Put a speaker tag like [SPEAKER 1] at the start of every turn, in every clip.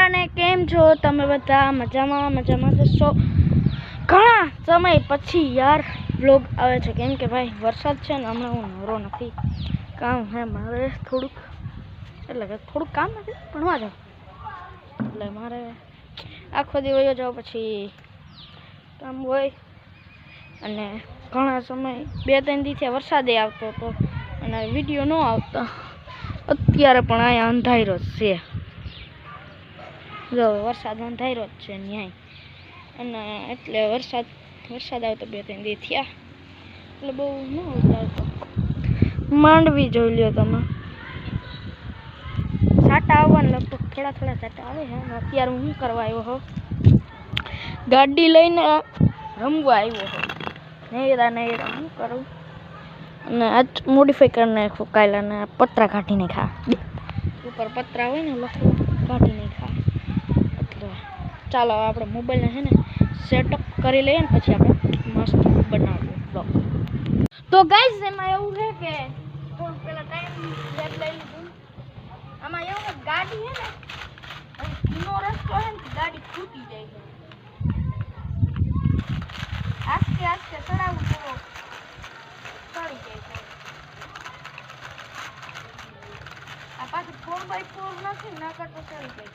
[SPEAKER 1] બધાને કેમ છો તમે બધા મજામાં જશો ઘણા સમય પછી યાર વ્લોગ આવે છે કેમ કે ભાઈ વરસાદ છે ને હમણાં હું નવરો નથી કામ હે મારે થોડુંક કામ નથી ભણવા જાઉં એટલે મારે આખો દિવસ જાવ પછી કામ હોય અને ઘણા સમય 2-3 દિવસથી વરસાદે આવતો હતો અને વિડીયો ન આવતો અત્યારે પણ અહીંયા અંધારો છે જો વરસાદ અંધારો જ છે ન્યાય અને એટલે વરસાદ આવતો 2-3 દિવસ થયા એટલે બહુ ન આવતો માંડવી જોઈ લ્યો તમે છાંટા આવવાના લગભગ થોડા છાંટા આવે છે અત્યારે હું કરવા આવ્યો હો ગાડી લઈને રમવા આવ્યો હો નેરા હું કરું અને આજ મોડિફાઈ કરી નાખ્યું કાયલાને પતરા કાઢીને ખા ઉપર પતરા હોય ને લખો કાઢીને ખા એટલે ચાલો આપણે મોબાઈલને છે ને સેટઅપ કરી લઈએ ને પછી આપણે મસ્ત બનાવીએ બ્લોગ તો ગાઈઝ એમાં એવું છે કે થોડું પહેલાં ટાઈમ લેબ લઈ લીધું આમાં એવું કે ગાડી છે ને નો રસ્તો છે ને ગાડી ફૂટી જાય છે આસ્તે ચડાવવું તો ચડી જાય છે આ પાછું 4x4 નથી ના કરતો ચડી જાય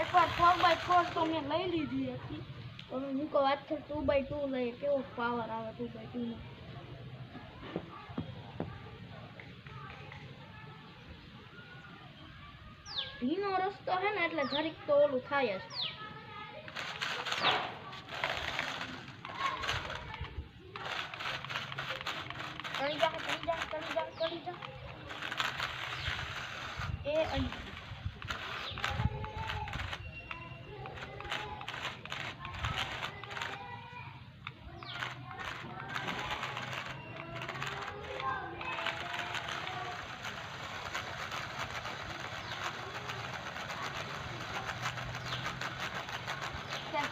[SPEAKER 1] એકવાર 4x4 તો મેં લઈ લીધી હતી તો હું કહું આજથી 2x2 લઈએ કેવો પાવર આવે 2x2 નો ભીનો રસ્તો છે ને એટલે જરીક તો ઓલું થાય જ ચડી જા એ અહીં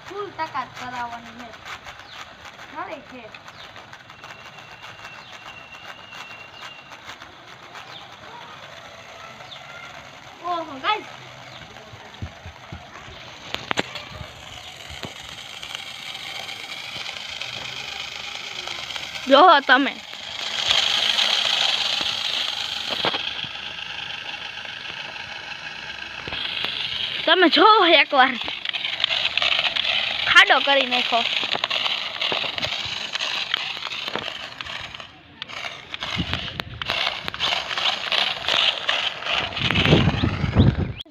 [SPEAKER 1] ફૂલ તાકાત કરાવવાની છે ખરે છે ઓહો ગાઈસ જો તમે જો એકવાર ખાડો કરી નાખો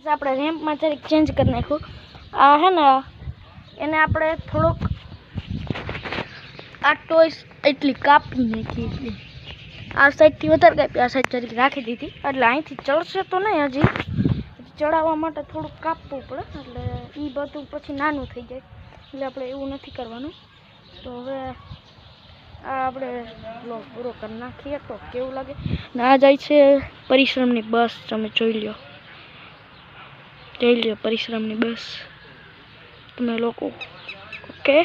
[SPEAKER 1] આપણે રેમ્પમાં જરીક ચેન્જ કરી નાખ્યું આ હે ને એને આપણે થોડોક આ ટોયસ એટલી કાપી નાખી એટલી આ સાઈડથી વધારે કાપી આ સાઈડ જરીક રાખી દીધી એટલે અહીંથી ચડશે તો નહીં હજી ચડાવવા માટે થોડુંક કાપવું પડે એટલે એ બધું પછી નાનું થઈ જાય એટલે આપણે એવું નથી કરવાનું તો હવે આ આપણે બ્લોગ પૂરો કરી નાખીએ તો કેવું લાગે ને આ જાય છે પરિશ્રમની બસ તમે જોઈ લ્યો પરિશ્રમની બસ તમે લોકો ઓકે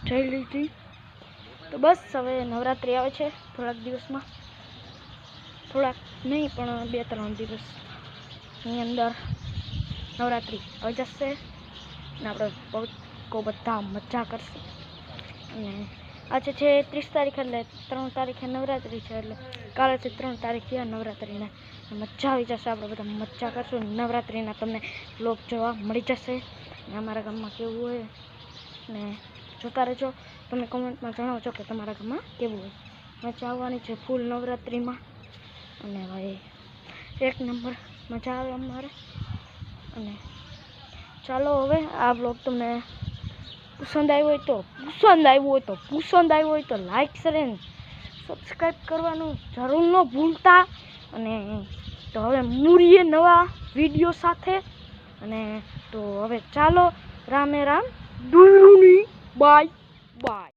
[SPEAKER 1] જોઈ લીધી તો બસ હવે નવરાત્રિ આવે છે થોડાક દિવસમાં થોડાક નહીં પણ 2-3 દિવસની અંદર નવરાત્રિ આવી જશે અને આપણે બધા મજા કરશે અને આજે છે 30 તારીખ એટલે 3 તારીખે નવરાત્રિ છે એટલે કાલે છે 3 તારીખે નવરાત્રિને મજા આવી જશે આપણે બધા મજા કરશું નવરાત્રિના તમને વ્લોગ જોવા મળી જશે અને અમારા ગામમાં કેવું હોય ને જોતા રહેજો તમે કોમેન્ટમાં જણાવજો કે તમારા ગામમાં કેવું હોય મજા આવવાની છે ફૂલ નવરાત્રિમાં અને ભાઈ 1 નંબર મજા આવે અમારે અને ચાલો હવે આ વ્લોગ તમને પસંદ આવ્યો હોય તો લાઈક શેર અને સબસ્ક્રાઈબ કરવાનું જરૂર ન ભૂલતા અને તો હવે મળીએ નવા વિડીયો સાથે અને તો હવે ચાલો રામે રામ બાય